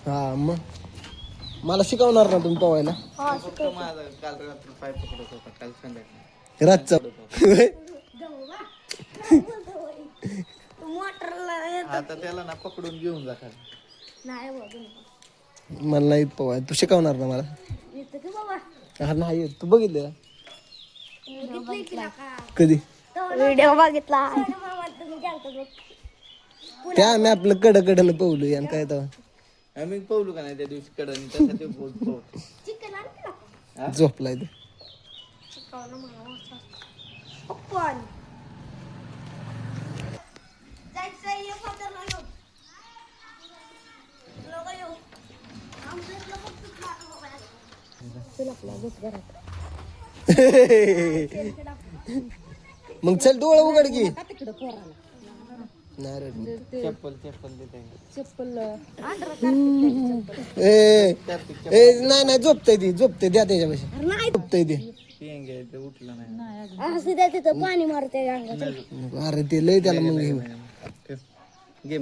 हा मग मला शिकवणार ना तुम्ही पोवायला रातचा आता त्याला ना पकडून घेऊन जा मला नाही पोवाय तू शिकवणार ना मला हा नाही तू बघितलं कधी व्हिडिओ बघितला त्या आम्ही आपलं कडकडनं पोहलो आणि काय तर आम्ही पावलो का नाही त्या दिवशी कडनी त्यासाठी झोपलाय ते मग चल डोळा उघड की नाही रे चप्पल देते नाही नाही झोपतय ती झोपते द्या त्याच्यापाशी झोपतय ते उठलं नाही पाणी मारते अरे ते लय त्याला मग घे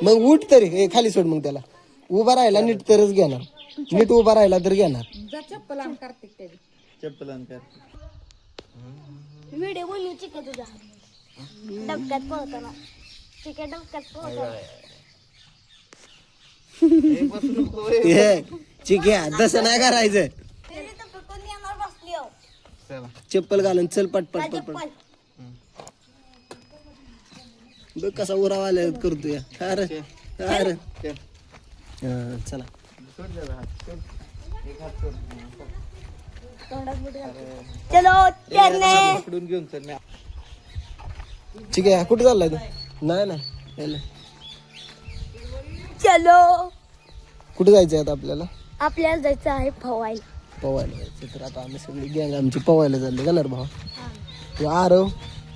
मग उठ तरी हे खाली सोड मग त्याला उभा राहिला नीट तरच घेणार नीट उभा राहिला तर घेणार चप्पल आण व्हिडिओ बनवू चिके तुझा डबक्यात पळताना चिके डबक्यात पळताना चिक्या तसं नाही करायचं बसली चप्पल घालून चल पटपट पटपट बघ कसा उरावा आल्या करतोय अरे अरे चला चलो चलने पकडून घेऊन चल ठीक आहे कुठे चाललाय तू नाही नाही चलो कुठे जायचं आता आपल्याला आपल्याला जायचं आहे फवायला पवायला जायचं तर आता आम्ही सगळी गँग आमची पवायला चालले का भाऊ तो आरव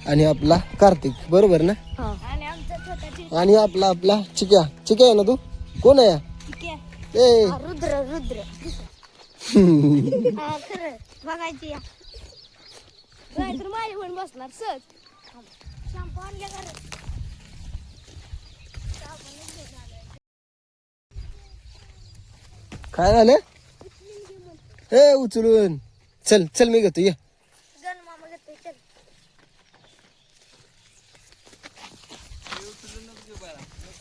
आणि आपला कार्तिक बरोबर ना आणि आपला चिक्या चिक्या आहे ना तू कोण आहे ए रुद्र रुद्र खरं बघायची या तर माझी पण बसणार सहज शॅम्पू आणल्या घरात काय झालं हे उचलून चल चल मी घेतो ये गण मामा घेतोय चल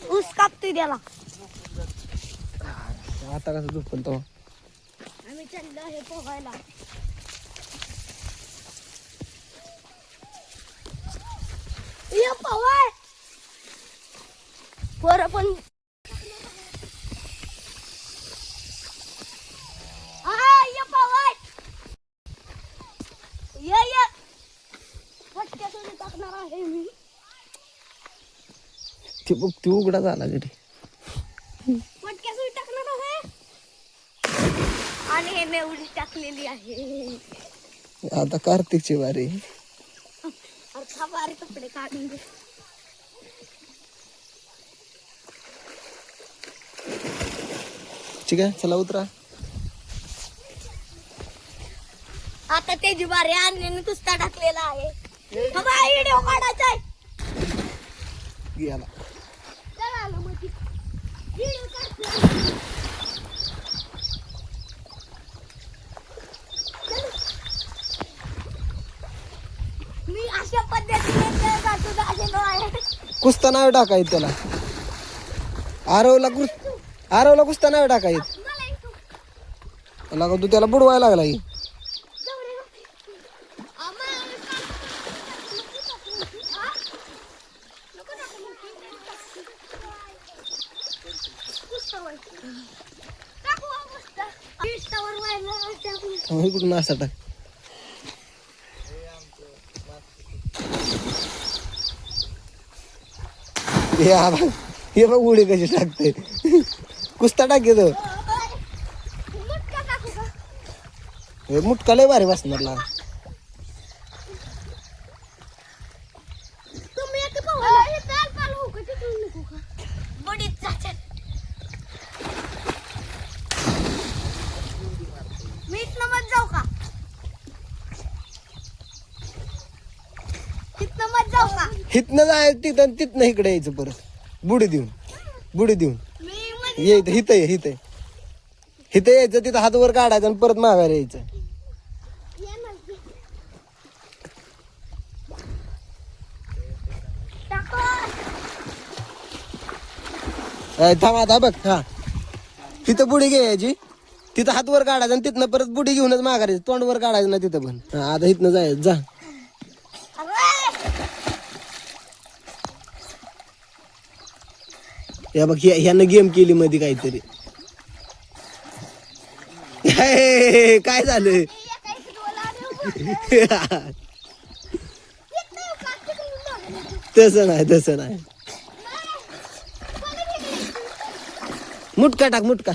ऊस कापतोय त्याला आता कसं झोपल तो आम्ही चाललो हे पोहायला ये पोहाय पोरं पण ये पोहाय ये फटक्यातून टाकणार आहे मी ते बघ तू उघडा झाला गडी फटक्यातून टाकणार आहे आणि हे मेवडी टाकलेली आहे आता कार्तिकची वारी अर्धा बारी कपडे काढून दे ठीक आहे चला उतरा आता त्याची बारी आणल्याने कुस्ता टाकलेला आहे व्हिडिओ काढायचा आहे गेला चला आलो मग व्हिडिओ काढतो मी अशा पद्धतीने कुस्ता नाव टाकायचं त्याला आरवला कुस्ता नाव टाकायचं तू त्याला बुडवायला लागला की कुठून असा टाक हे बघ उडी कशी टाकते कुस्ता टाक तो हे मुटका लय भारी बसणार ला जाऊ का तिथनं मत जाऊ का हिथनं जायचं तिथं इकडे यायचं परत बुडी देऊन मी मध्ये ये इथं यायचं तिथं हात वर काढायचं आणि परत माघारी यायचं. ये ना. टाको. थांब आता बघ. हा तिथं बुडी घ्यायची, तिथं हात वर काढायचं आणि तिथनं परत बुडी घेऊनच माघारी तोंड वर काढायचं ना तिथं पण. हा आता इथनं जायचं जा. या बघ ह्यानं गेम केली मध्ये काहीतरी. काय झालं? तसं नाही मुटका टाक मुटका.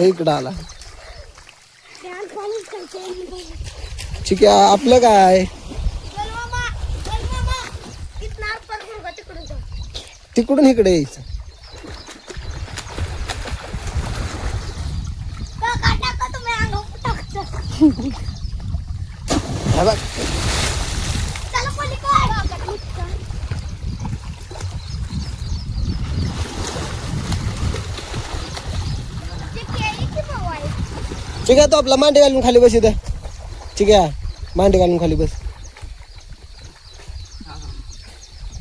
इकडं आला. ठीक आहे आपलं काय तिकडून इकडे यायचं. हा बघ ठीक आहे तो आपला मांडी घालून खाली बस इथं. ठीक आहे मांडी घालून खाली बस.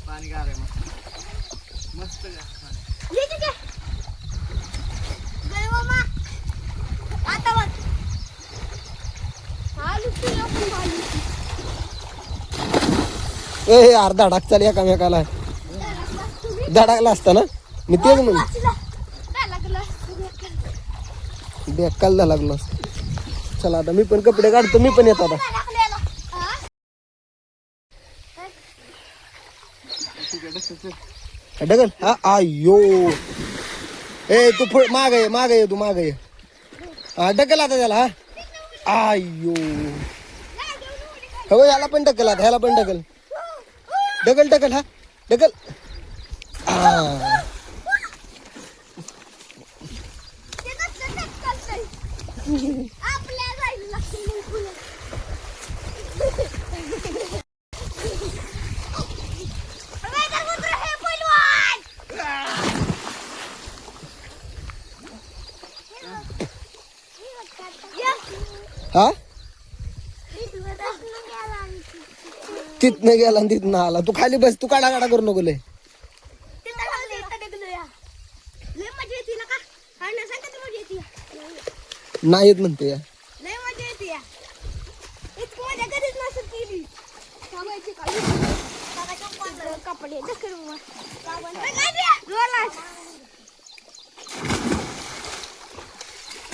पाणी गार आहे मस्त यार धडाक चाल एकामेकाला धडाकला असता ना मी तेच म्हणून बेकाल लागलो असतो. चला आता मी पण कपडे काढतो, मी पण येतो आता. डगल हा आयो तू माग ये तू माग ये. हा डकल आता त्याला. हा आयो हो ह्याला पण डकल आता, ह्याला पण डकल डकल हा डकल. हा तिथनं गेला आणि तिथनं आला. तू खाली बस, तू काढा करू नको लय. नाही येत म्हणते या.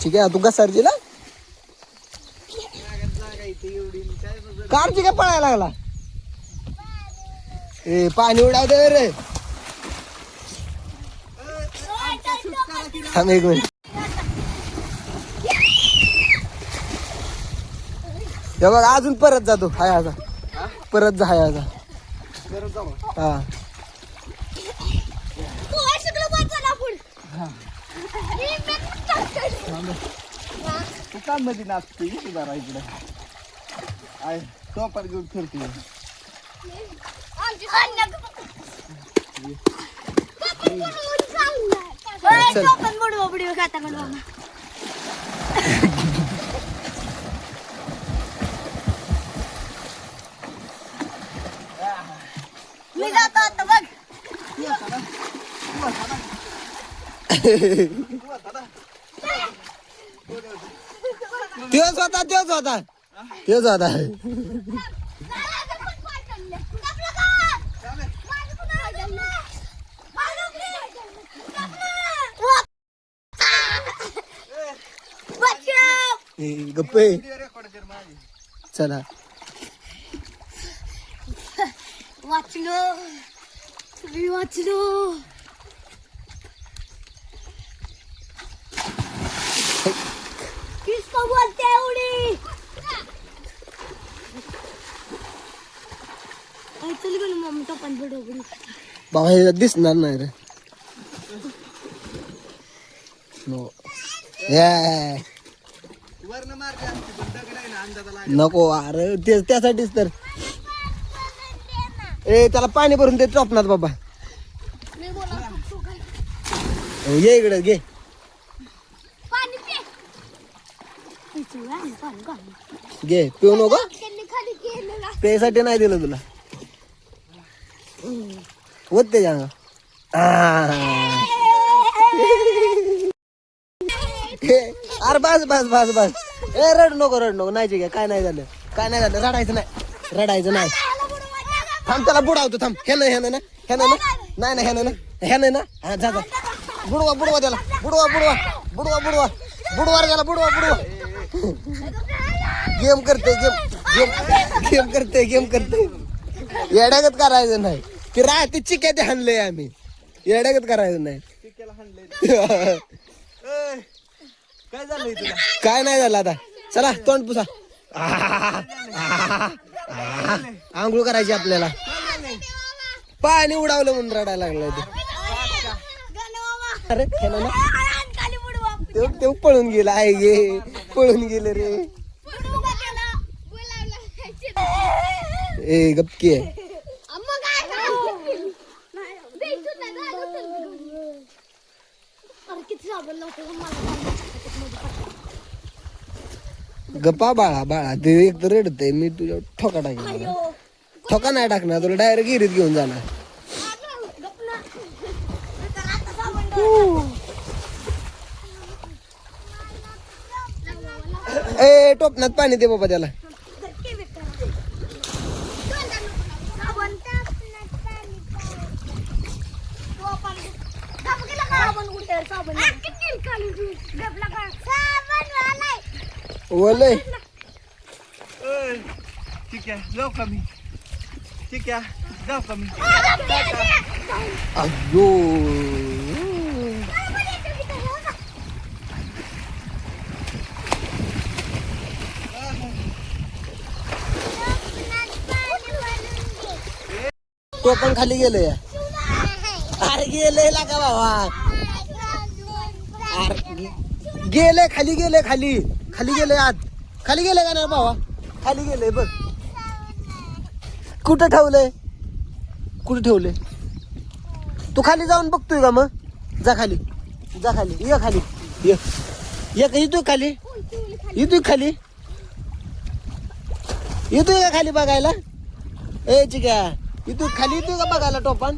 ठीक आहे तू घसारजीला कारची काय पळायला लागला. पाणी उडाव दे रे. थांब एक मिनिट. हे बघ अजून परत जातो हायाचा. परत जा हायाचा. हा तू काम मध्ये नाचतोय सुधारा इकडे आय तो पण घेऊन फिरतोय. मी जातो आता बघ. तेच होता. गप्पे चला वाचलो. किसको बोलते है उड़ी? चल गं मम्मी तो पण बडो बडो बाबा दिसणार नाही रे. नो ए, वरनं मारते आमची पण दगड आहे ना अंदाजा लागेल. नको अरे ते त्यासाठीच तर ए त्याला पाणी भरून दे टोपणात बाबा. मी बोला तू काय ये इकडे घे. पाणी पे पिचू आहे पाणी घाल घे पिऊ नको त्यांनी खाली केलं ना प्यायसाठी नाही दिलं तुला. होत ते जागा अरे बस बस बस बस ए रड नको नाही घ्या काय नाही झालं रडायचं नाही थांब त्याला बुडावतो थांब ह्यानं ना हा जा बुडवा त्याला बुडवा रे त्याला बुडवा गेम करते येड्यागत करायचं नाही ते राहते चिक्या ते हाणलंय आम्ही येड्यागत करायचं नाही. चिक्याला हाणलंय. ए, काय झालंय तुला? काय नाही झालं आता चला तोंड पुसा. आंघोळ करायची आपल्याला. पाणी उडावलं म्हणून रडायला लागलं ते. अरे ह्यानं ना खाली बुडवा ते पळून गेला आहे गे पळून गेलं रे. ए गपकी आहे. गप्पा बाळा ते एक तर रडतंय मी तुझ्या ठोका टाकणार. ठोका नाही टाकणार तुला डायरेक्ट गिरीत घेऊन जाणार. ए टोपणात पाणी दे बाबा त्याला. ओले चिक्या जाऊ का मी? चिक्या जाऊ का मी? अयो तो पण खाली गेले. अरे गेले लागा बाबा. अरे गेले खाली गेले आत खाली गेले का नाही बाबा खाली गेले बघ. कुठं ठेवले तू खाली जाऊन बघतोय का मग जा खाली ये खाली ये येतोय का खाली बघायला. ए चिक्या इथून खाली येतोय का बघायला टोपण.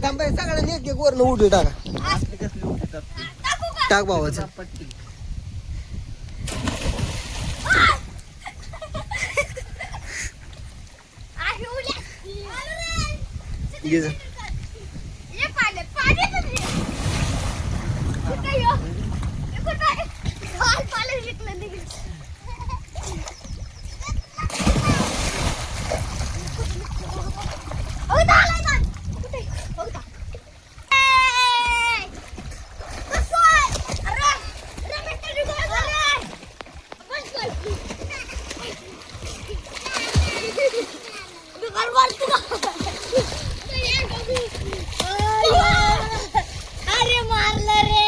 थांबाय सगळ्यांनी एक वरनं उडी टाका. टाक भावाचं. घे जा. अरे मारलं रे.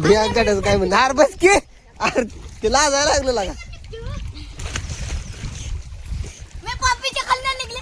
भैयाकडे काय म्हणणार अरे बस की अरे ते लाजायला लागलं लागा. मी पप्पीच्या खालनं निघले.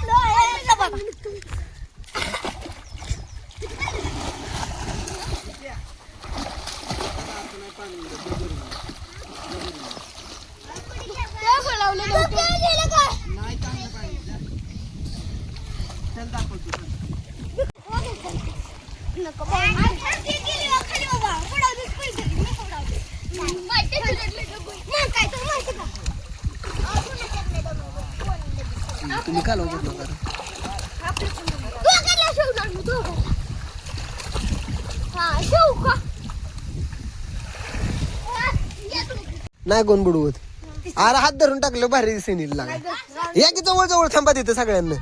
तुम्ही का लवकर नका नाही कोण बुडवत. अरे हात धरून टाकलं भारी दिसेल लागा. या की जवळ थांबा तिथं सगळ्यांना.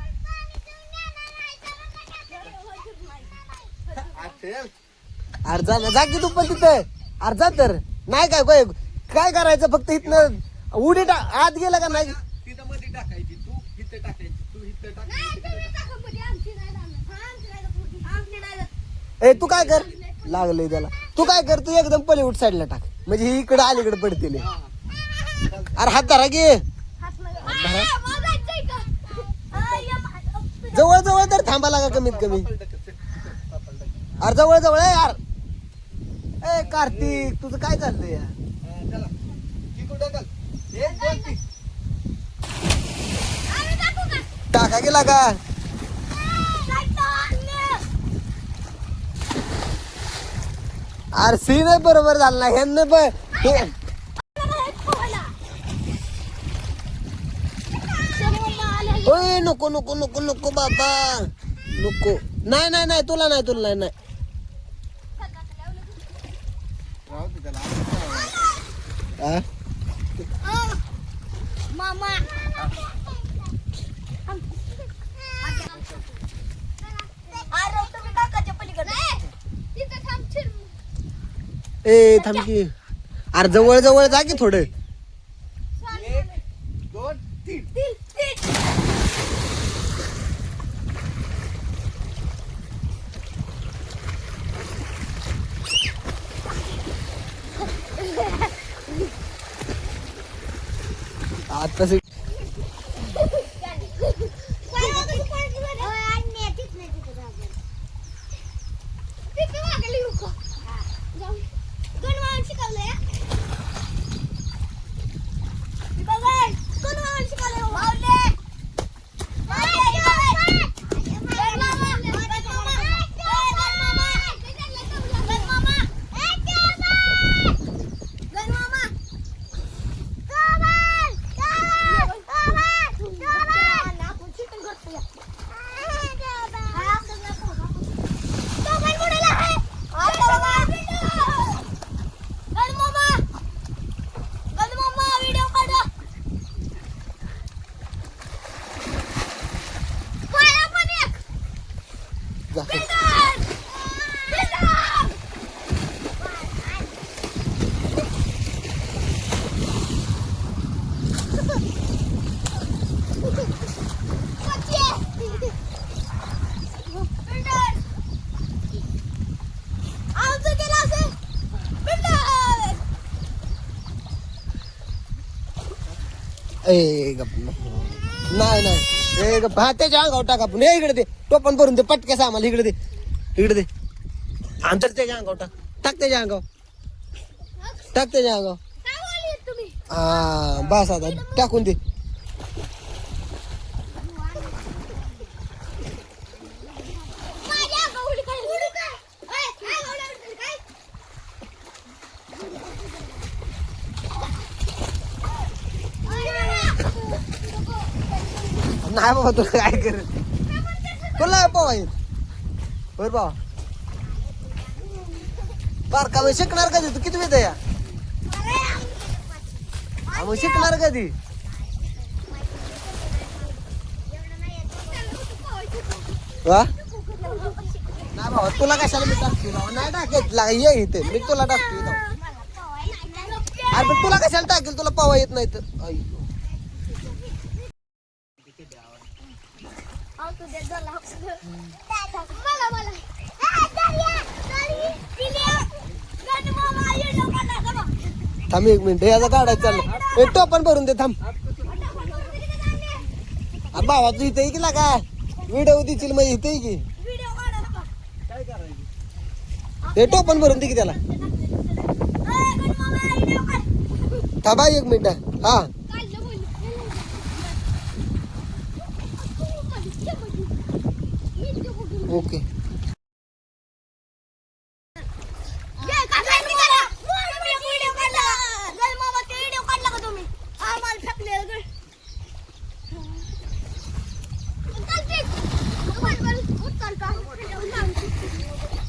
अरे जा ना, जा की तू पण तिथं. अरे जा तर. नाही काय करायचं फक्त इथनं उडी आत गेला का नाही. तिथं मध्ये टाकायची, तू इथं टाकायची, तू इथं टाकायची. ए तू काय कर, लागलंय त्याला. तू काय कर, तू एकदम पलीउड साईडला टाक म्हणजे ही इकडे अलीकडे पडतील. अरे हात धरा गे. जवळ जवळ तर थांबा लागा कमीत कमी. अरे जवळ जवळ आहे यार. ए कार्तिक तुझं काय चाललंय यार. चला इकडं ढकल. 1 2 3. टाका गेला का. अरे सीन बरोबर झाला ना ह्यांना पण ओय नको नको नको नको बाबा नको. नाही नाही नाही तुला नाही तुला नाही. राहू दे त्याला. हा? मामा ए थांब की. अरे जवळ जवळ जा की थोडं. 1 2 3. आता से ए गप नाही नाही ए गप. हा त्याच्या अंगावर टाक आपण. इकडे दे टोपण भरून दे पटक्यास आम्हाला. इकडे दे इकडे दे. अंतर त्याच्या अंगावर टाक. टाक त्याच्या अंगावर. टाक त्याच्या अंगावर. हा बस आता टाकून दे. नाही बाबा तुला काय कर. तुला पावा येत बर बाबा. बारका मग शिकणार कधी तू. किती वेळ या मग शिकणार कधी. वा नाही बाबा तुला कशाला मी टाकतो बाबा. नाही टाकायचं ये इथे मी तुला टाकतो. अरे पण तुला कशाला टाकेल. तुला पावा येत नाही तर. आई थांब 1 मिनिट. याचा काढायचं चाललं. एक टोपण भरून दे थांब. बाबा तू इथे की लागा व्हिडिओ देशील मग इथे की. हे टोपण भरून दे की त्याला. थांबा 1 मिनिट. हा ओके.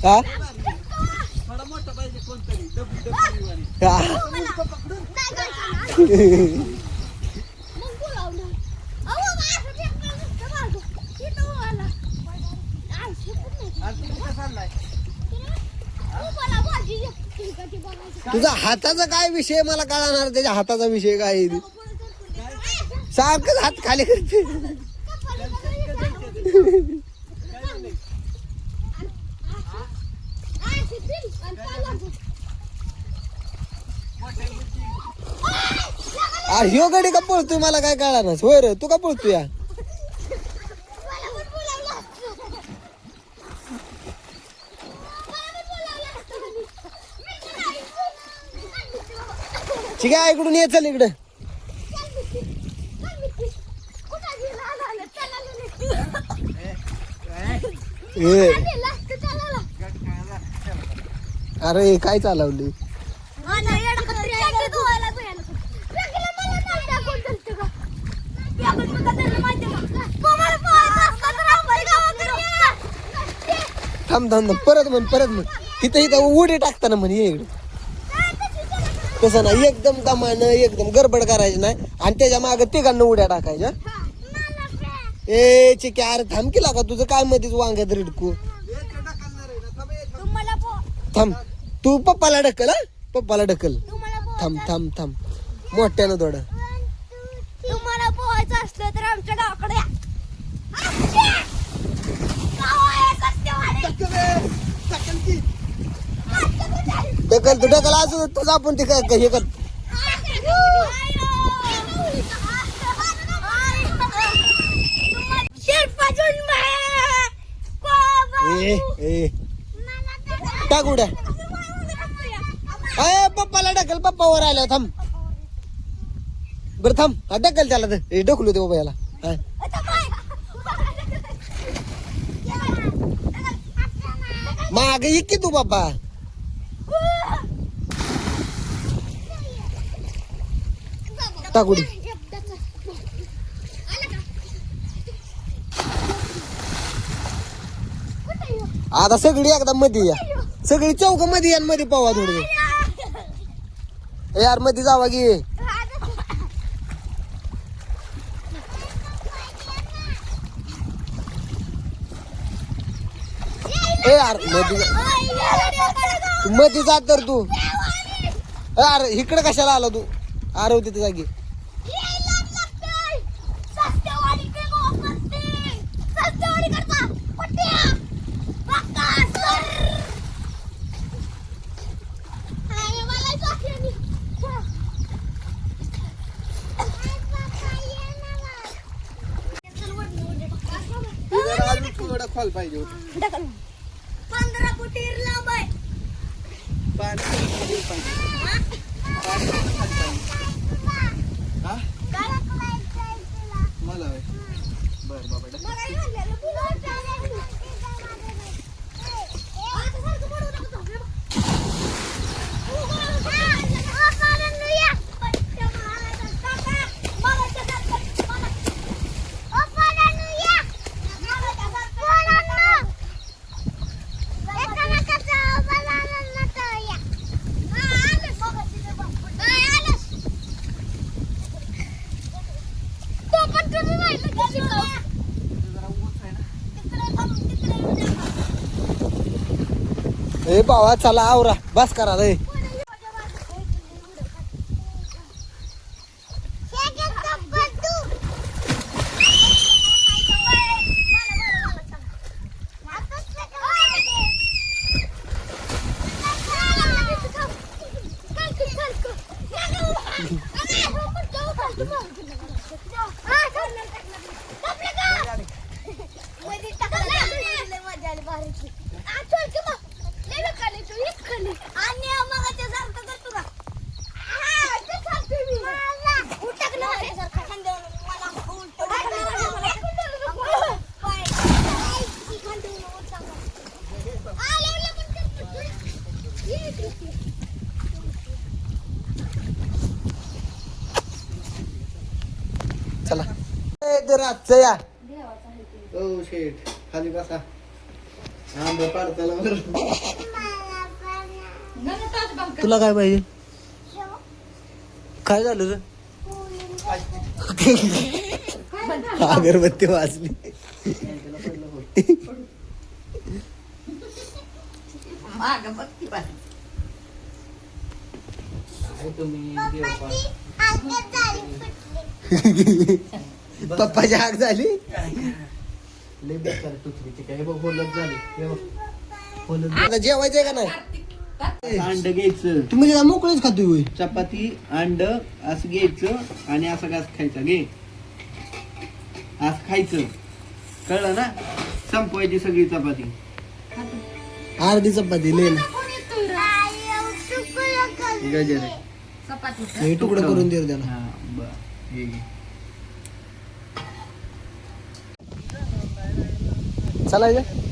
हा थोडा मोठा पाहिजे कोणतरी. डबी वाली. आज तुम्ही कसं चाललाय. तुझा हाताचा काय विषय मला कळणार, त्याच्या हाताचा विषय काय आहे? सारखंच हात खाली करते. अरे ह्यो गडी का पळतोय मला काय कळणार. होय रे, तू का पळतोय या? ठीक आहे, इकडून ये, चल इकडे. अरे काय चालवली? थांब थांब परत म्हण तिथं इथं उडी टाकताना म्हण ये इकडे. तसं नाही, एकदम दमानं एकदम गडबड करायची नाही आणि त्याच्या मागे तिघांना उड्या टाकायच्या. ए चिक्या, अरे थांब की लागा, तुझं काय मध्येच वांग्यात रिडकू. थांब, तू पप्पाला ढकल. हा, पप्पाला ढकल. थांब थांब थांब, मोठ्यानं थोडं. तुम्हाला पोहायचं असलं तर आमच्या गावाकडे या. ढकल तू, ढकल. असं तुझं आपण ते काय हे कर. टाक उड्या. अय पप्पाला ढकल, पप्पा वर आल्या. थांब बरं, थांब. ढकल त्याला, ढकलू दे बाबा याला. मागे ये की तू बाबा. टाक उडी. आता सगळी एकदा मध्ये या, सगळी चौक मध्ये या, मध्ये पावा थोडी. यार मध्ये जावा की. ए यार मध्ये जा तर तू. अरे इकडे कशाला आला तू? अरे तिथे जागी. खोल पाहिजे होतं. 15 फूट लांब आहे. मला बर बाबा ए बाबा चला आवरा, बस करा रे. चला रातचं या. ओ शेट खाली बसा. आंबे पाडताला बरं. तुला काय पाहिजे? काय झालं रे? अगरबत्ती वाजली. पप्पाची हाक झाली लय बेकार तुटली काय बघ होलच झाली हे बघ होलच. आता जेवायचंय का नाही अंड घ्यायचं तुम्ही त्याला मोकळीच खातोय होय. चपाती अंड असं घ्यायचं आणि असं घास खायचा घे असं खायचं कळलं ना संपवायची सगळी चपाती अर्धी चपाती लेन गजर आहे. हे तुकडं करून दे रे त्याला. हा बरं हे घे. चालायचं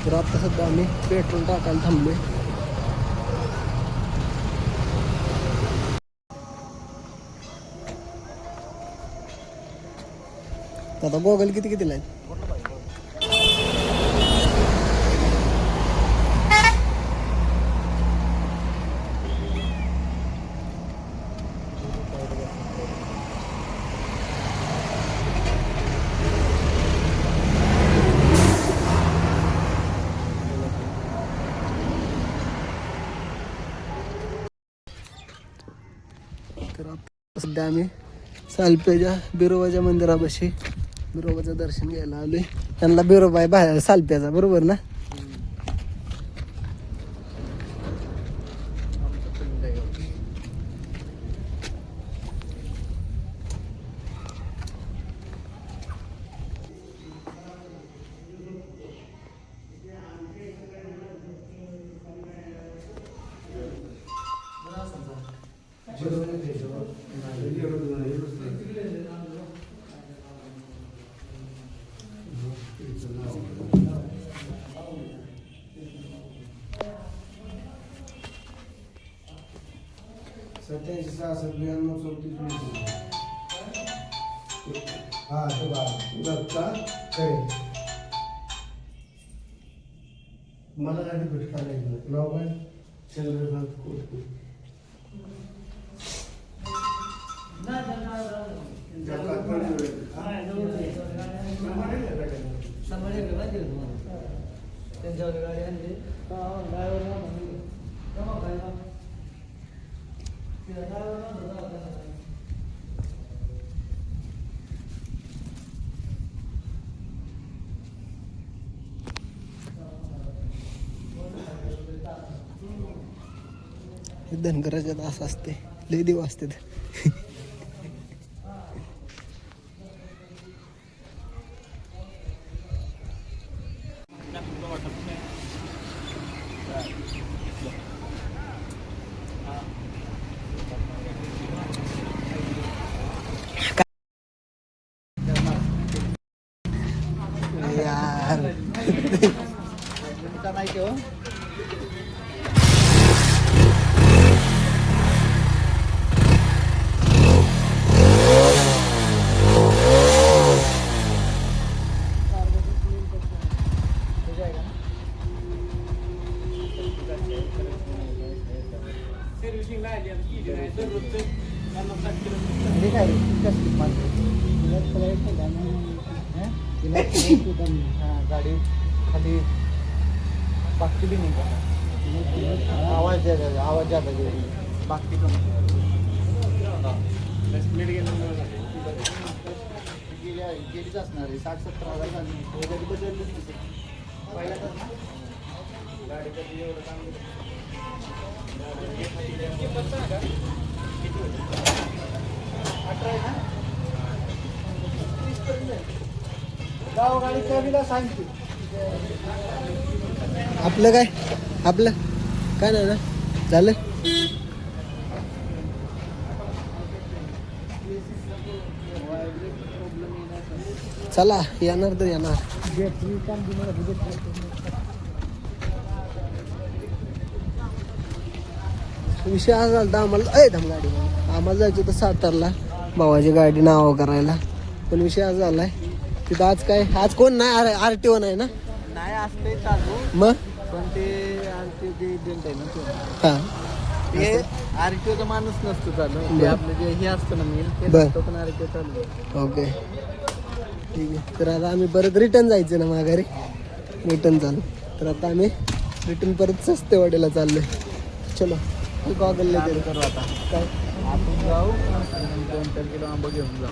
तर आता सध्या आम्ही पेट्रोल टाकायला थांबलोय. आता बॉगल कितीला आहेत तर आता सध्या आम्ही सालपेच्या बिरोबाच्या मंदिरापाशी बिरोबाचं दर्शन घ्यायला आलोय. त्यांना बिरोबा आहे बाहेर सालप्याचा बरोबर ना. मला काही भेटता नाही नाव काय चंद्रकांत कोटके. त्यांच्यावर गाडी आणली धनगराच्यात असं असते लय देव असते. यार नाही हो गाडी खाली बाकी भी नाही आवाज आवाज जाता बाकी गेलीच असणार आहे 60-70 हजार गाडी बदलली पहिला गाडी कधी एवढं काम गाव गाडी कधीला सांगते आपलं काय आपलं काय नाही ना झालं. चला येणार तर येणार. विषय हा झाला आम्हाला गाडी आम्हाला जायचं होतं सातारला भावाची गाडी नाव करायला. पण विषय हा झालाय तिथं आज काय आज कोण नाही RTO नाही ना नाही असते चालू, मग पण ते आरटीओ जे एजंट आहे ना ते हा ते आरटीओचा माणूस नसतो चालू, ते बरं. आपलं जे हे असतं ना मिल ते बरं. नसतं, पण आरटीओ चालू आहे. ओके ठीक आहे. तर आता आम्ही परत रिटर्न जायचं ना माघारी, रिटर्न चालू. तर आता आम्ही रिटर्न परत सस्तेवाडीला चाललोय. चलो गॉगल चालू करू आता. काय आपण जाऊ आणि 2-4 किलो आंबा घेऊन जाऊ.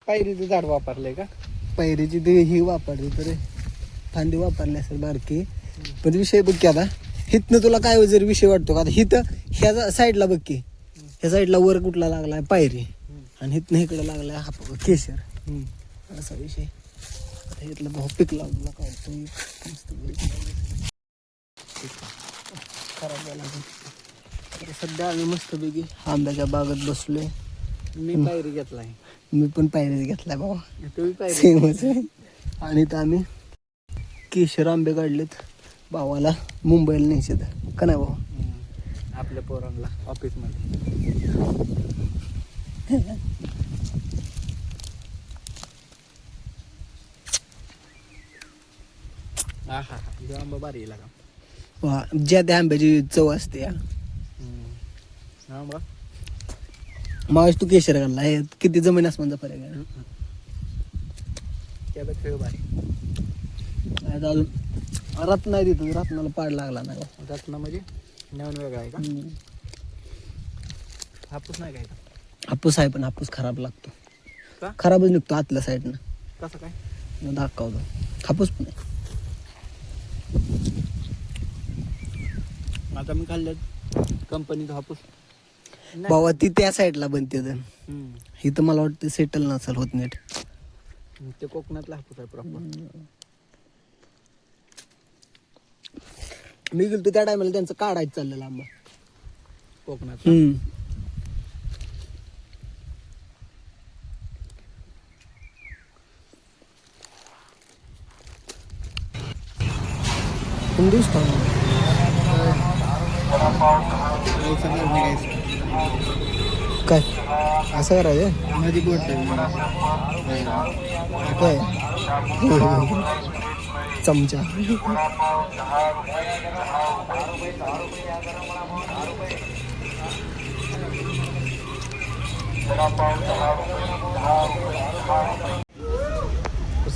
पायरीचं झाड वापरलंय का? पायरीची ते ही वापरली तर फांदी वापरली असेल बारकी. पण विषय बघ की आता हिथनं तुला काय जर विषय वाटतो का, आता हिथं ह्या साईडला बघ की, ह्या साईडला वर कुठला लागलाय पायरी आणि हिथनं इकडे लागलाय हा केशर, असा विषय. आता इथलं भाऊ पीक लावला काढतो मस्त खराब झाला. तर सध्या आम्ही मस्तपैकी आंब्याच्या बागेत बसलोय. मी पायरी घेतलाय. मी पण पायरीच घेतलाय बाबा, तुम्ही पायरी सेमच आहे. आणि इथं आम्ही केशर आंबे काढलेत भावाला मुंबईला न्यायचे का नाही भाऊ. आपल्या पोरांना ऑफिसमध्ये. हा हा हा, आंबा भारी आहे लागा. वा, ज्या त्या आंब्याची चव असते या. आंबा मावस तू केशर घालला हे किती जमीन आसमानचा फरक आहे. त्याला खेळ भारी. आता अजून रत्न नाही देतो, रत्नाला पाड लागला नाही बा. रत्ना म्हणजे नवीन वेगळा आहे का? हापूस नाही काय का? हापूस आहे पण हापूस खराब लागतो. का? खराबच निघतो आतल्या साईडनं. कसं काय? मग दाखवतो हापूस पण आहे. आता मी खाल्ल्यात कंपनीचा हापूस बाबा ती त्या साईडला बनते तर इथं मला वाटतं सेटल नसेल होत नीट. ते कोकणातला हापूस आहे प्रॉपर. मी गेलो त्या टायमाला त्यांचं काढायचं चाललेलं आंबा कोकणात. हिंदुस्थान काय असं करायचं माझी बोट काय चमचा.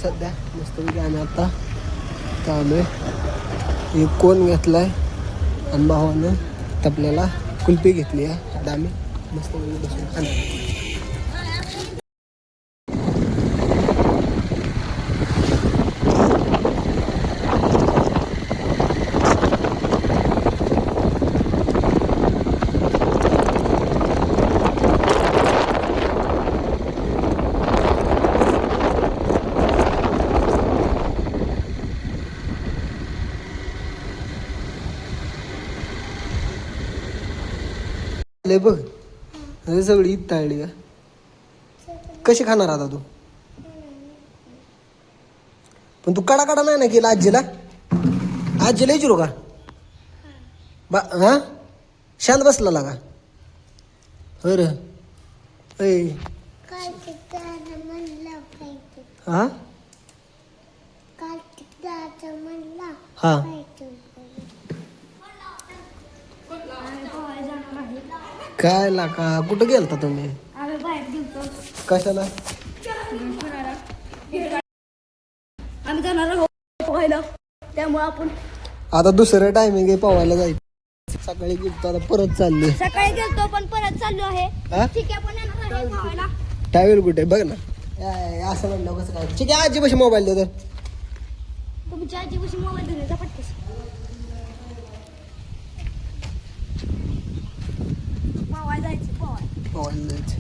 सध्या मस्तपैकी आम्ही आता चालूय. एक कोण घेतलाय आणि भावानं आपल्याला कुल्फी घेतली आहे. आता आम्ही मस्तपैकी बसून खाणार. बघ हे सगळी ईद टाळली का. कशी खाणार आता तू. पण तू कडा कडा नाही ना केला आजीला. आजीला विचारू का बा. हा शांत बसला लागा. हो रे हा हा काय लाका कुठं गेलता तुम्ही. आम्ही बाहेर गेलतो. कशाला. आम्ही जाणार आहोत पोहायला, त्यामुळे आपण आता दुसरं टायमिंग आहे पोहायला जायचं. सकाळी गेलतो आता परत चाललोय. सकाळी गेलतो पण परत चाललो आहे. हा ठीक आहे, पण येणार आहे पोहायला. टावेल कुठे बघ ना. असं म्हणलं कसं काय. ठीक आहे आजी बशी मोबाईल दे तर. तुमच्या आजीपाशी मोबाईल देण्याचा पटकेस. पोहायला जायचं पोहायला. पवायला जायचं.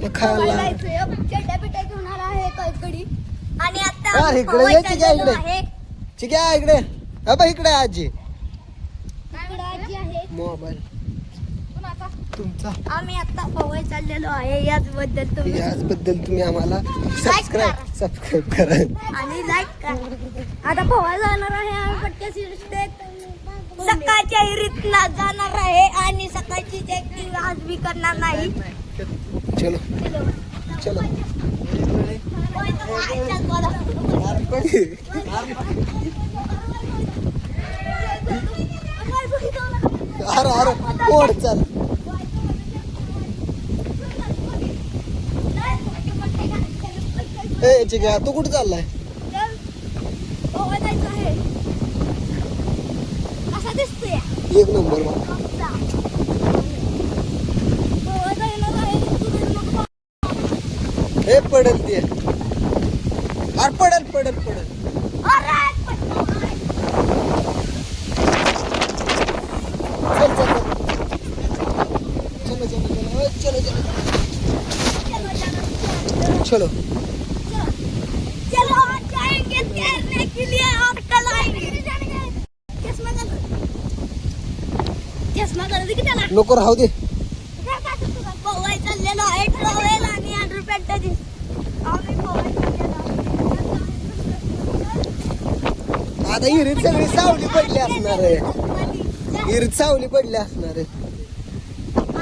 मग खायला चड्ड्या पिट्या घेऊन आला आहे कळकडी आणि आता हा, आम्ही इकडे पोहायला ये, चिक्या, चाललेलो इकडे. आहे. ठीक आहे इकडे. हा बा इकडे आहे आजी. इकडं आजी आहे. मोबाईल तुमचा. आम्ही आता पोहायला चाललेलो आहे याचबद्दल तुम्ही याचबद्दल तुम्ही आम्हाला सबस्क्राईब करा आणि लाईक करा. आता पोहायला जाणार आहे आम्ही पटक्याची सकाळच्या हिरीतला जाणार आहे आणि सकाळची चेकिंग आज मी करणार नाही. चलो चलो. अरे अरे ओढ चल. ए चिक्या तू कुठे चाललाय? पोहायला जायचं आहे. कसा दिसतोय एक नंबर बा. पोहायला येणार आहे. हे पडेल ते. अरे पडेल पडेल पडेल. चल चल चलो चलो चलो चलो चलो. चलो आज जाएंगे तैरने के लिए और कल आएंगे. चष्मा कर की त्याला नको राहू दे. पोहाय चाललेलो आहे ट्रॉवेल आणि अंडरपॅन्ट आम्ही पोहाय चाललेलो. आता हिरीत सगळी सावली पडली असणार आहे. हिरीत सावली पडली असणार आहे.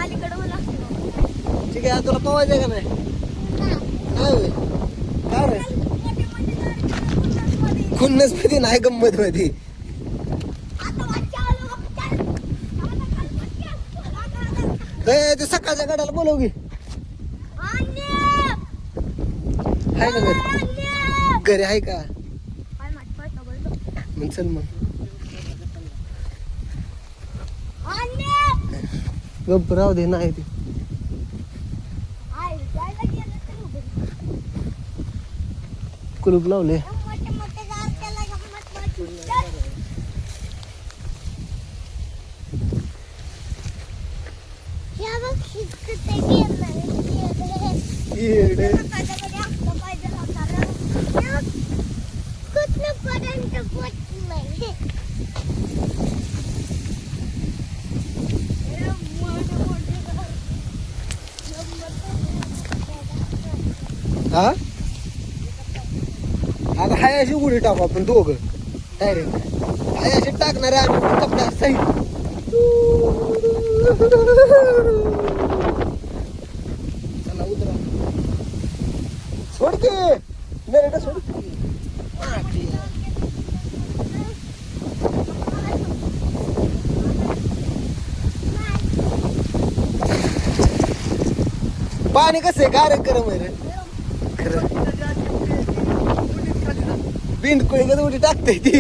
अलीकडे मला ठीक आहे तुला पवायचं का नाही? नाही होय. काय रे खुन्नस मध्ये नाही गंमत मध्ये. ते सकाळच्या गाड्याला बोलव की. आहे का घरी? घरी आहे का? मग चल मग. गप्प राहू दे नाही ते. कुलूप लावले. येडे. हा आता हाय अशी उडी टाकू आपण दोघं डायरेक्ट. हाय अशी टाकणार आहे आम्ही कपड्या सहित. चला उतरा. सोड की नरेटा सोड. पाणी कसं आहे गार गरम आहे रे खरं. बिंडकुळी कधी उडी टाकते ती.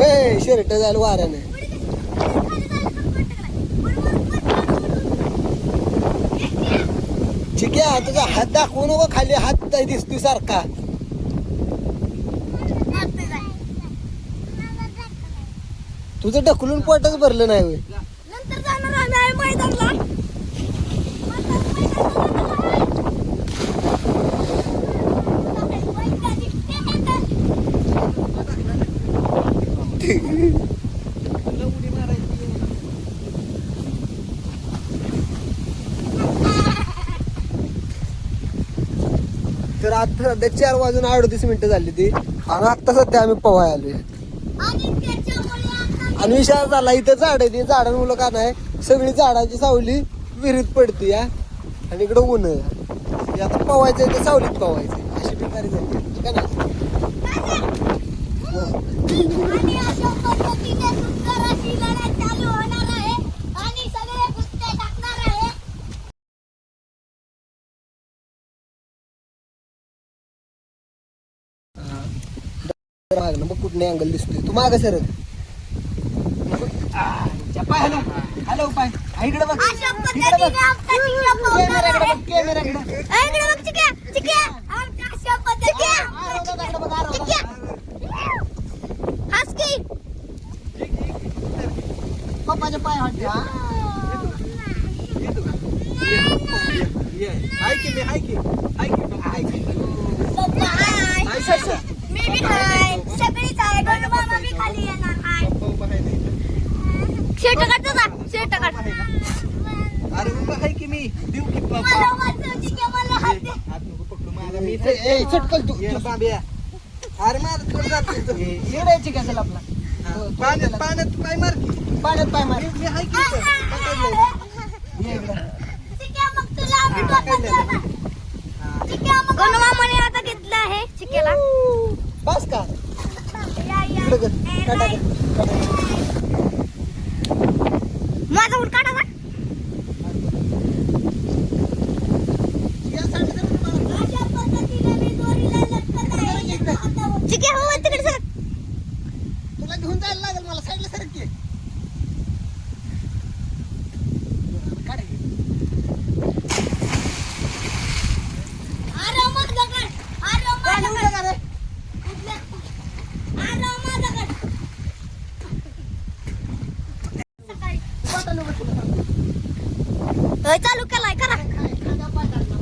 हे शर्ट झालं वाऱ्याने. ठीक आहे तुझा हात दाखवू नको खाली. हात दिसतोय सारखा. तुझं ढकलून पोटच भरलं नाही होय. नंतर जाणार आम्ही मैदानला. तर आता सध्या 4:38 झाली ती आणि आता सध्या आम्ही पवाय आलोय. आणि विषय झाला इथं झाड आहे. ती झाडांमुळे का नाही सगळी झाडाची सावली विहिरीत पडते या आणि इकडं ऊन आहे. आता पवायचं ते सावलीत पवायचं अशी बेकारी झाली का ना. आणि अशा पद्धतीने सुंदर अशी लढाई चालू होणार आहे आणि सगळे कुस्त्या टाकणार आहे. मागणं बघ कुठले अँगल दिसतोय. तू माग सर पाय हॅलो हॅलो पाय इकडे बघ अशा पद्धतीने आमचा चिक्या पोहणार आहे. कॅमेराकडे इकडे बघ चिक्या चिक्या आमच्या अशा पद्धतीने चिक्या हस की पप्पाच्या पाय हात पप्पा हाय मी बी हाय सगळीच आहे गणू मामा बी खाली येणार हाय शर्ट काढ तुझा शर्ट काढ अरे उभा आहे की मी देऊ की मला वाचव चिक्या मला हात दे पकडू माझा मी चटकल तू बांबिया अरे माझं थोडं जात येडायची का आपला पाण्यात पाण्यात पाय मार की पाण्यात पाय मार मी आहे की इथं. ये इकडं. चिक्या मग तुला आम्ही टोकात देणार चिक्या मग गणू मामाने आता घेतलं आहे चिक्याला बस का या या इकडं कर. काटा कर. माझा उठ काढा का अशा पद्धतीने मी दोरीला लटकत आहे चिक्या हो तिकडे सर तुला घेऊन जायला लागेल मला साईडला सरक की काढ की. अरे मग दगड अरे मग काढ उद्या का रे? अरे मग दगड सकाळी पाटा नको तुला. चालू केलाय करा खांदा पाय काढला.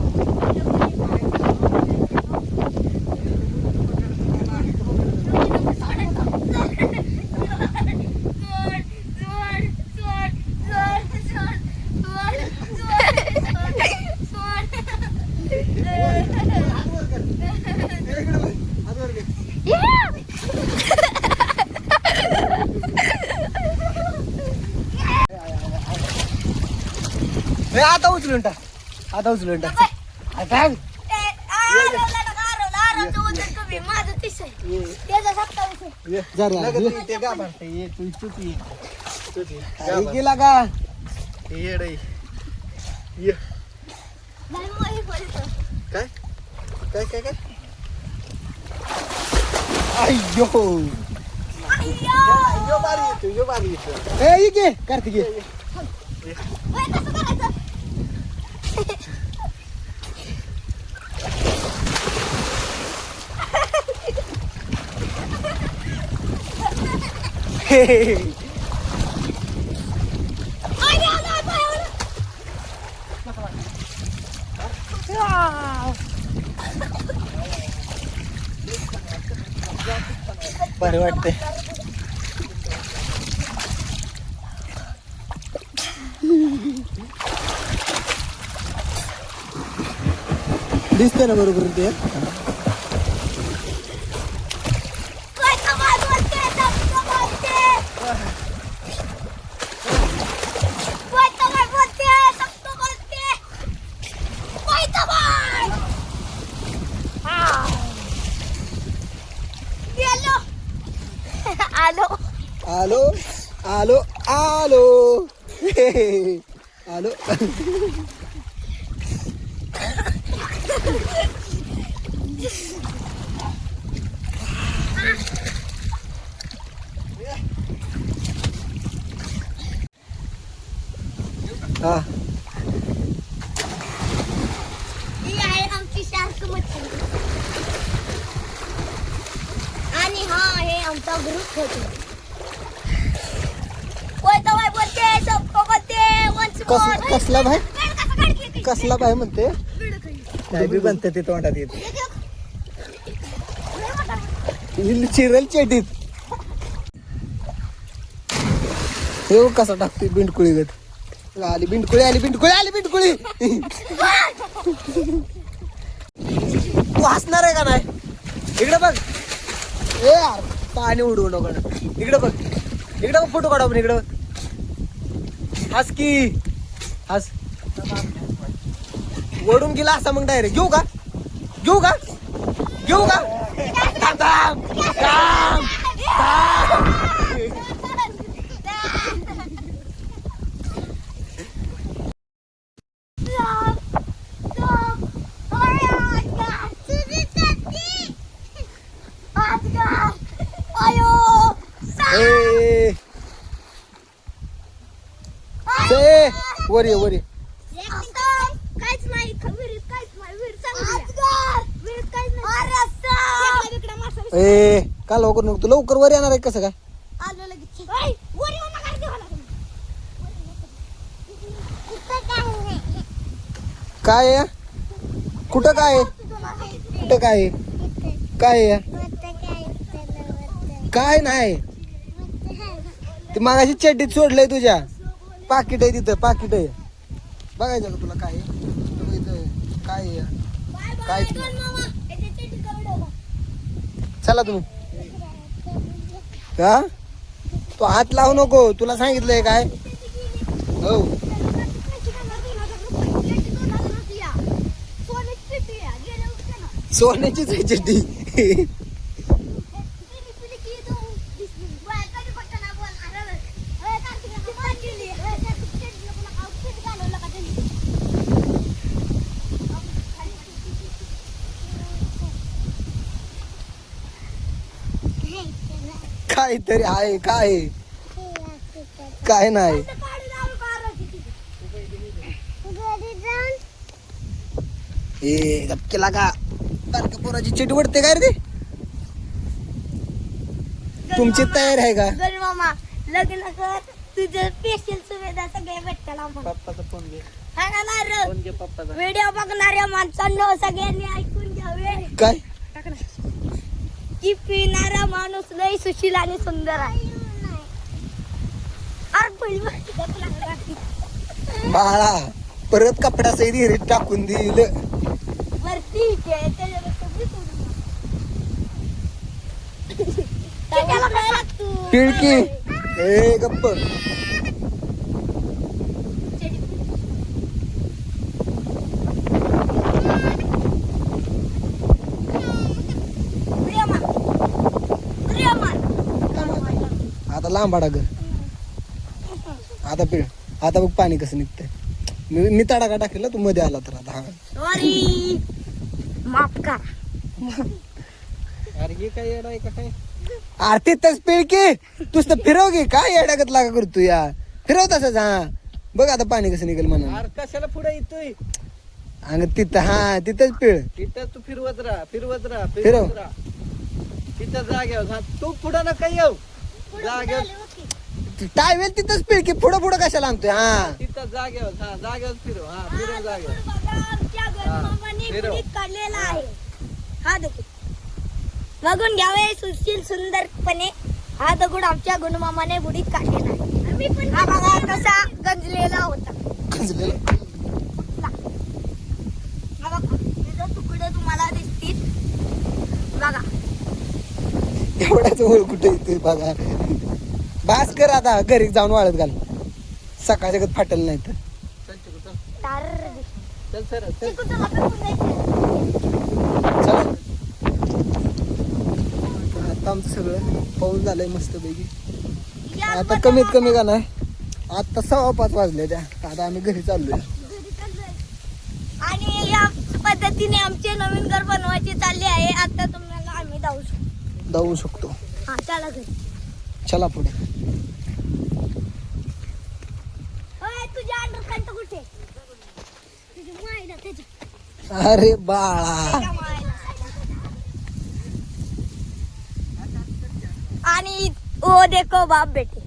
ए, आता उचलून टाक आता उचलून टाक आता माझं 30 आहे त्याचा 27 आहे जरा ते गाभारते ये तू चुकी गेला का येड ये नाही मग हे बोलतो. काय काय काय काय अय्यो अय्यो! यो बारी येतो ए ये घे कार्तिक ये. वय कसं करायचं? हे, हे, हे. आय, आय, आय, पायावर. भारी वाटते दिसते ना बरोबर ते वय कमाल बोलते, दम बोलते. वय कमाल बोलते, सबको बोलते. वय कमाल. गेलो. आलो आलो आलो आलो हे, हे, हे. आलो हा ही आहे आमची शार्क मच्छी आणि हा आहे आमचा ग्रुप होतो कोयता बाय बोलते सबको बोलते वंस कसला भाई कसला भाई म्हणते काय बी बनतं ते तोंडात येत चिरल चेटीत हे बघ कसा टाकते बिंडकुळी गत आली बिंडकुळी आली बिंडकुळी आली बिंडकुळी तू हसणार आहे का नाही इकडे बघ ए यार पाणी उडवू नको ना इकडे बघ फोटो काढा आपण इकडे बघ हस की हस वडून गेला असा मग डायरेक्ट घेऊ का थांब, थांब, थांब, थांब. वर ये वर ये. काहीच नाही विहिरीत काहीच नाही विहिरीत विहिरीत काहीच नाही. ए का लवकर नको तू लवकर वर येणार आहे कसं काय. आलो लगेच. वर येऊ नका रे देवाला तुम्ही. काय आहे कुठं काय आहे? कुठं काय आहे? काय आहे? काय नाही ते मागाशी चड्डीत सोडलंय तुझ्या. पाकिट आहे तिथं पाकिट आहे. बघायचं का तुला काय आहे? बघ इथं काय आहे? काय चला तुम्ही. का तू हात लावू नको तुला सांगितलंय काय. हो सोन्याचीच आहे चड्डी. काहीतरी आहे काय काय नाही. ए गपकेला का बारक्या पोराची चिट वडते काय रे ते. तुमची तयार आहे का? मामा लग्न कर तुझं स्पेशल सुविधा सगळे भेटताना पप्पाचा फोन घे. फोन घे पप्पाचा. व्हिडिओ बघणाऱ्या माणसांना सगळ्यांनी ऐकून घ्यावे काय की पिणारा माणूस लय सुशील आणि सुंदर आहे. अरे पहिली बाळा परत कपडा सहित हिरीत टाकून दिलं. वरती पिळकी ए गप्प. आता लांबाडा ग. आता पिळ आता बघ पाणी कसं निघतंय. मी तडाखा टाकेल तू मध्ये आला तर. आता हा सॉरी माफ करा. अरे हे काय येडा आहे का काय? आरती तस पिळकी तूच तर फिरव घे काय येड्यागत लागा करतो या. फिरव तसंच. हा बघ आता पाणी कसं निघेल म्हणा. अरे कशाला पुढे येतोय? अंग तिथं हा तिथंच पिळ. तिथं तू फिरवत राहा फिरवत राहा फिरव. फिरवत राहा. तिथं जाग्यावर हा तू पुढं नका येऊ. जाग्यावर टायवेल तिथंच पिळकी पुढं पुढं कशाला आणतोय. हा तिथं जाग्यावर हा जाग्यावर फिरव. हा फिरव जाग्यावर. आमच्या घरमामाने फिरव. बुडीत काढलेला आहे. हा दगड बघून घ्यावे सुशील सुंदरपणे. हा दगड आमच्या गुणमामाने बुडीत काढलेला आहे. हा बघा कसा गंजलेला होता. गंजलेलं. हा बघा त्याचे तुकडे तुम्हाला दिसतील बघा. एवढाच ओळ कुठे येतोय बघा. बास कर आता घरी जाऊन वाळत घाल. सकाळच्या गत फाटल नाही तर. चल चिकू, चल. तार चल सर चल. चिकू तुला फेकून द्यायचं. चला आता आमचं सगळं पाऊस झालंय मस्त पैकी. आता कमीत कमी का नाही आता 5:15 वाजले त्या. आता आम्ही घरी चाललोय. घरी चाललोय. आणि या पद्धतीने आमचे नवीन घर बनवायचे चालले आहे. आता तुम्हाला आम्ही जाऊ शकतो. हा चला घरी. चला पुढे. ओय तुझ्या अंडरपॅन्ट कुठे? तुझी मायला त्याच्या. अरे बाळा त्याच्या मायला. आणि ओ देखो बाप बेटे.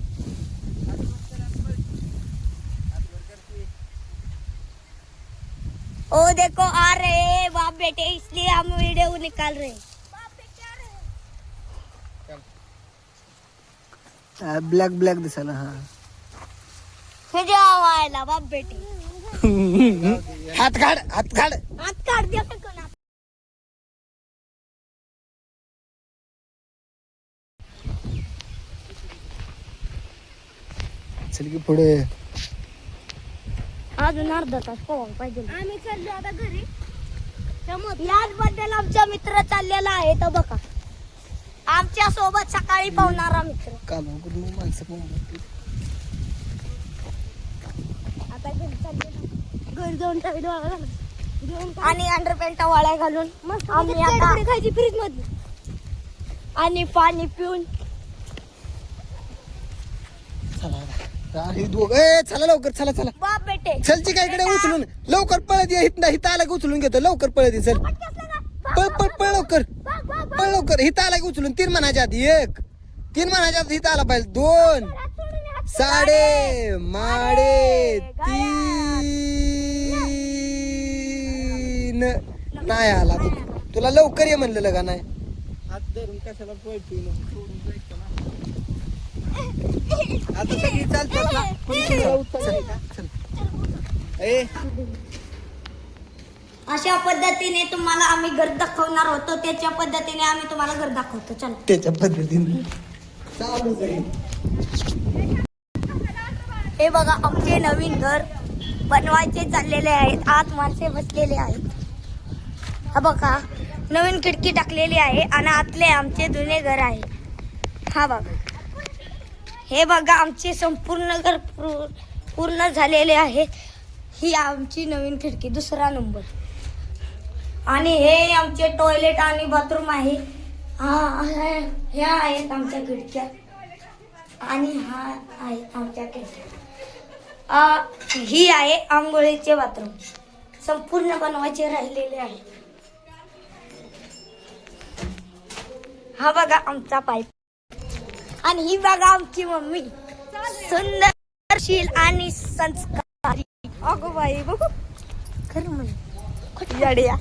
ओ देखो आ रहे हैं बाप बेटे इसलिए हम वीडियो निकाल रहे हैं. ब्लॅक ब्लॅक दिसायला. हा तुझ्या मायला बाप बेटे. हात काढ हात काढ. हात काढ दे फेकून. चल की पुढे. अजून अर्धा तास पोहायला पाहिजे. आम्ही चाललो आता घरी. याच बद्दल आमचा मित्र चाललेला आहे तर बघा. आमच्या सोबत सकाळी पावणारा मित्र. काम करून माणसं पण आता घरी चालले. घरी जाऊन टाकली वाळा घालून आणि अंडरपॅन्ट वाळ्या घालून आम्ही आता खायची फ्रीज मध्ये आणि पाणी पिऊन चला ही दोघ ए चला लवकर चला चला बाप बेटे चल चिका इकडे उचलून लवकर पळत ये हिथं आला की उचलून घेतो लवकर पळत ये चल पळ पळ पळ लवकर पळ लवकर हिथं आला की उचलून 3 म्हणायच्या आधी 1 3 म्हणायच्या आधी हिथं आला पाहिजे 2 साडे माडे 3 नाही आला तू तुला लवकर ये म्हणलेलं का नाही हात धरून कशाला पळतोय ना सोडून जायचं ना आता सगळी चालतात ना चल ए अशा पद्धतीने तुम्हाला आम्ही घर दाखवणार होतो त्याच्या पद्धतीने आम्ही तुम्हाला घर दाखवतो चल त्याच्या पद्धतीने चालू जाईल हे बघा आमचे नवीन घर बनवायचे चाललेले आहेत आत माणसे बसलेले आहेत हा बघा नवीन खिडकी टाकलेली आहे आणि आतले आमचे जुने घर आहे हा बघा हे बघा आमचे संपूर्ण घर पूर्ण झालेले आहे ही आमची नवीन खिडकी 2रा नंबर आणि हे आमचे टॉयलेट आणि बाथरूम आहे ह्या आहेत आमच्या खिडक्या आणि हा आहे आमच्या खिडक्या ही आहे आंघोळीचे बाथरूम संपूर्ण बनवायचे राहिलेले आहे हा बघा आमचा पाईप आणि ही बघा आमची मम्मी सुंदरशील आणि संस्कारी अगो बाई बघू खरं म्हणे याड्या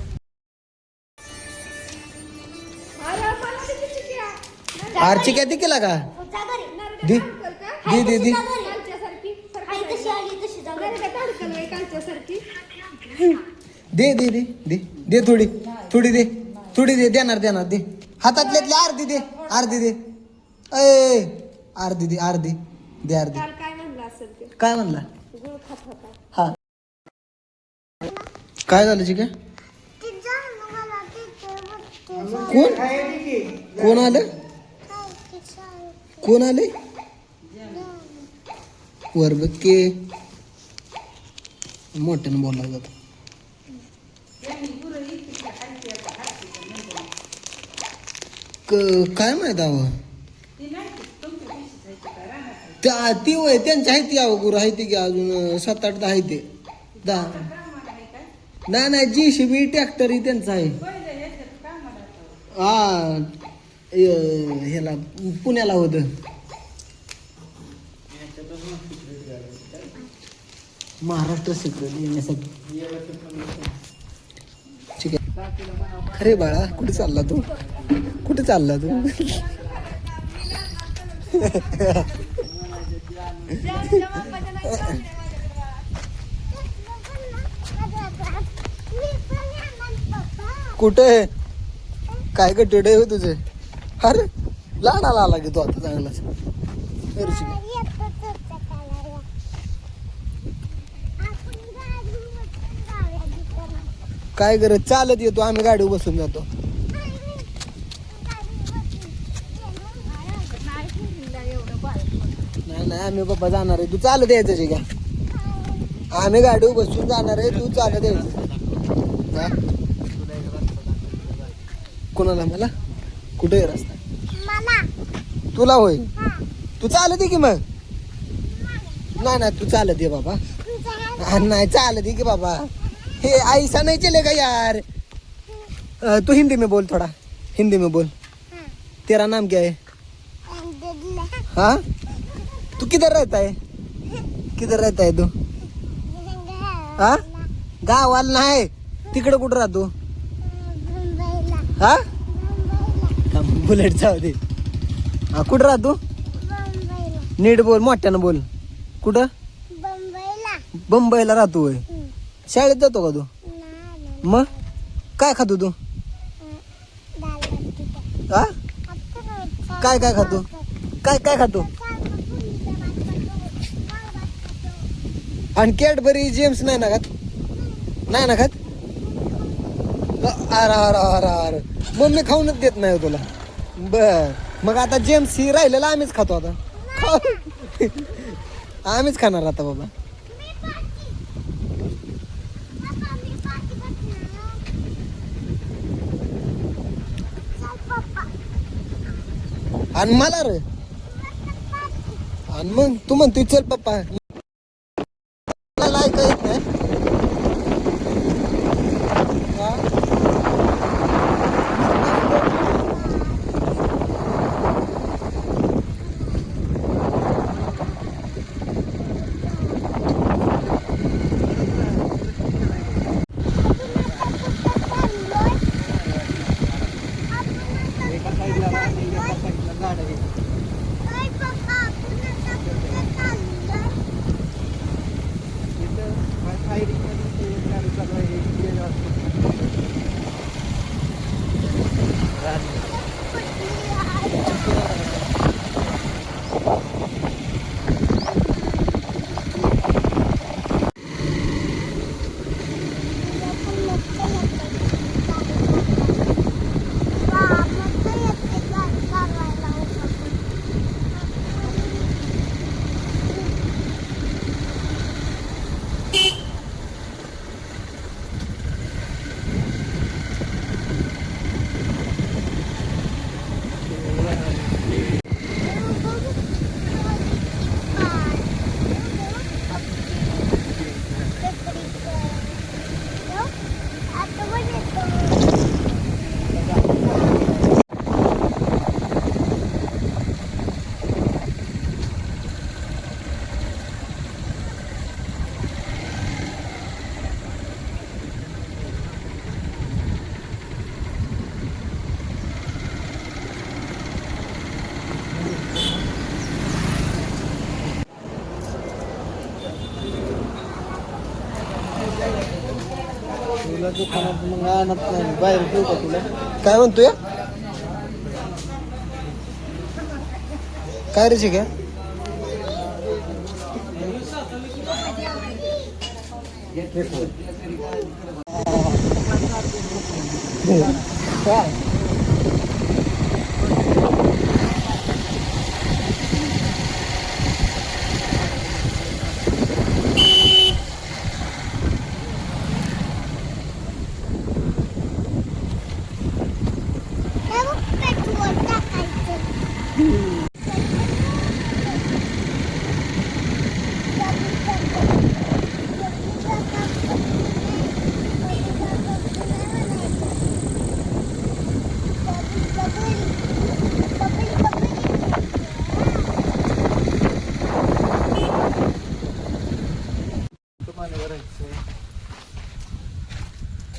आरची काय केला का दे दे दे दे दे दे दे दे दे थोडी थोडी दे थोडी दे देणार देणार दे हातातल्यातली अर्धी दे अर्धी दे ए अर्धी दे अर्धी दे अर्धी काय म्हणला हा काय झालं चिका कोण कोण आलं कोण आले वर बक्के मोठ्यानं बोलला जात काय माहित आव त्या ती वय त्यांच्या आहे ती आव गुरु आहे ती की अजून 7-8 आहे ते 10 नाही नाही JCB ट्रॅक्टर ही त्यांचा आहे हा ह्याला पुण्याला होत महाराष्ट्र सिक्रेट येण्यासाठी ठीक आहे अरे बाळा कुठे चालला तू कुठे चालला तू कुठे काय गट्टे हो तुझे अरे लाडाला आला की तू आता चांगलाच काय करत चालत येतो आम्ही गाडी बसून जातो नाही नाही आम्ही बाबा जाणार आहे तू चालत यायचं जे का आम्ही गाडी बसून जाणार आहे तू चालत यायचं कोणाला मला कुठे आहे रस्ता तुला होय तू चालत ये की मग नाही नाही तू चालत ये बाबा नहीं चाल दी कि बाबा हे ऐसा नहीं चलेगा यार। तू हिंदी में बोल, थोड़ा हिंदी में बोल। तेरा नाम क्या है? हाँ, तू किधर रहता है? किधर रहता है तू? हाँ, गावाला नाही, तिकडे कुठं राहतो? हाँ, बुलेट जाऊ दे। हा, कुठं राहतो? नीट बोल, मोठ्यानं बोल। कुठं? बंबईला राहतो होय। शाळेत जातो का तू? मग काय खातो तू? हा, काय काय खातो? काय काय खातो? आणि कॅडबरी जेम्स नाही ना खात? नाही ना खात? अरे अरे अरे अरे, मम्मी खाऊनच देत नाही तुला। बर, मग आता जेम्स ही राहिलेला आम्हीच खातो आता। आम्हीच खाणार आता बाबा। आणि मला रे आणि मग तू म्हणतोय चल पप्पा मला ऐका येत नाही हा? तुला दुकानात मग आणत नाही बाहेर ठेवू का तुला? काय म्हणतोय काय रे शिक्या काय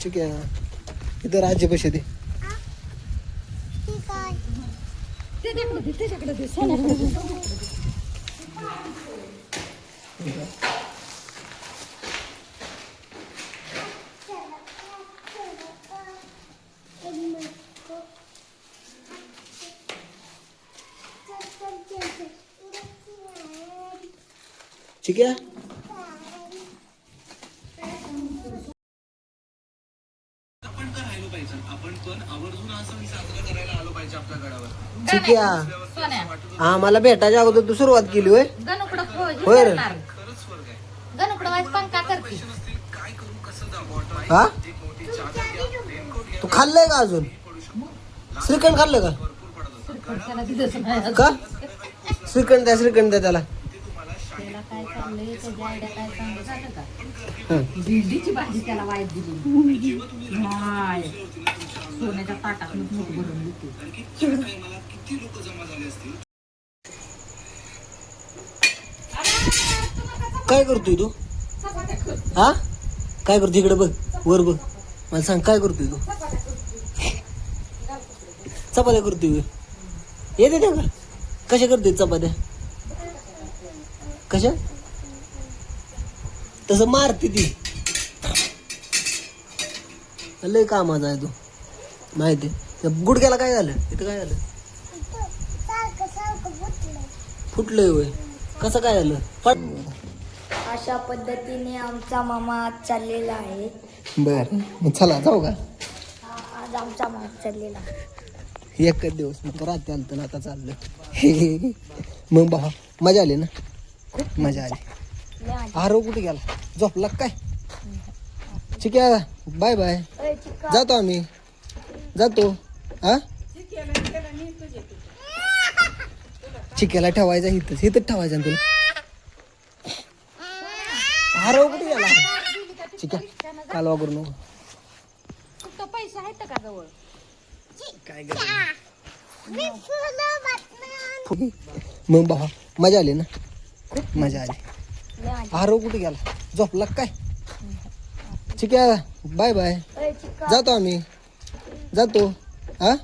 ठीक आहे इथं राज्य पैसे दे ठीक आहे ठीक आहे आम्हाला भेटायच्या अगोदर तू सुरुवात केली होय होय रे हा तू खाल्लंय का अजून श्रीखंड खाल्लं का का श्रीखंड द्या त्याला भेंडीची भाजी त्याला वाईट दिली नाही सोन्याच्या ताटात मूठ भरून देते काय करतोय तू हा काय करतोय इकडे बघ वर बघ मला सांग काय करतोय तू चपात्या करतोय येते त्या का कशा करतोय चपात्या कशा तसं मारते ती लय कामाचा आहे तू माहिती गुडघ्याला काय झालं इथं काय झालं फुटलंय होय कसं काय झालं अशा पद्धतीने आमचा मामा आज चाललेला आहे बर मग चला जाऊ का आज आमचा मामा चाललेला एकच दिवस मग रात्री आलं तर आता चाललं मग बा मजा आली ना खूप मजा आली आरो कुठे गेला झोपला काय ठीक आहे बाय बाय जातो आम्ही जातो हा चिक्याला ठेवायचा इथंच इथंच ठेवायचा ना तुला. हरव कुठे गेला चिक्या कालवा करू नको. फक्त पैसे आहेत का जवळ? काय मग भावा मजा आली ना, खूप मजा आली. हरव कुठे गेला, झोपला काय? चिक्या बाय बाय, जातो आम्ही, जातो. हा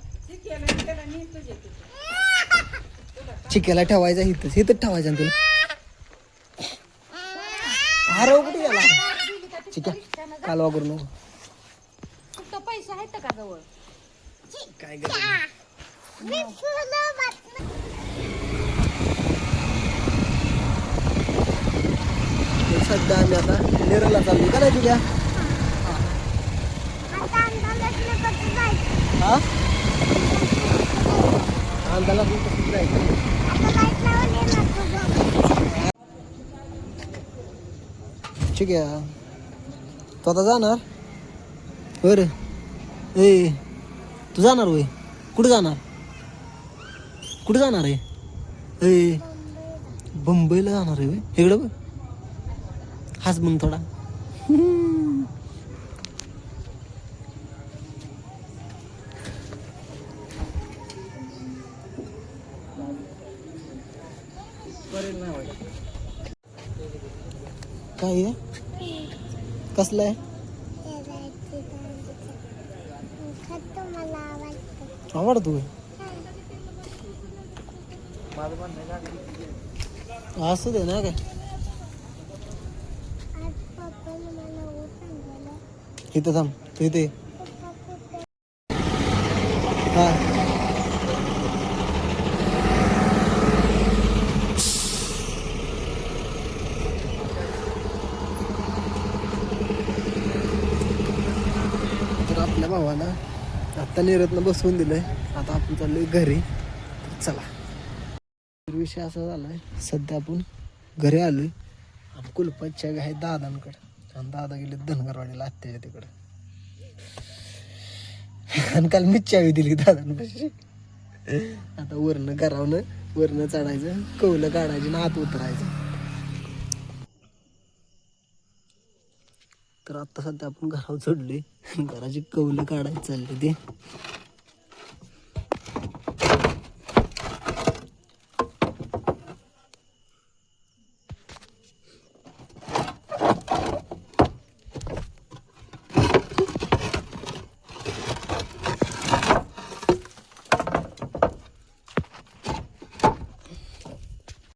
चिक्याला ठेवायचा इथंच इथंच ठेवायचा ना तुला. हरव कुठे गेला चिक्या कालवा करू नको. फक्त पैसे आहेत का जवळ? काय सध्या आम्ही आता नेरळला चाललो का नाही तुझ्या? हा अंदाला तसंच जायचं. ठीक आहे, तू आता जाणार बर? ए तू जाणार होय? कुठे जाणार? कुठे जाणार आहे? ए मुंबईला जाणार आहे होय? इकडं बघ, हाच मग थोडा. काय आहे? कसलं आहे? आवडतो असं दे ना काय. इथं थांब, तू इथे हा. तर आपल्या भावाला आत्ता निरत्न बसवून दिलंय, आता आपण चाललोय घरी. तर चला, विषय असा झालाय, सध्या आपण घरी आलोय आणि कुलपाची चावी आहे दादांकडे आणि दादा गेले धनगरवाडीला आत्याच्या तिकडे. आणि काल मीच चावी दिली दादांपाशी. आता वरनं घरावनं वरनं चढायचं, कौलं काढायची ना आत उतरायचं. तर आता सध्या आपण घरावर चढलोय, घराची कौलं काढायची चालली ते.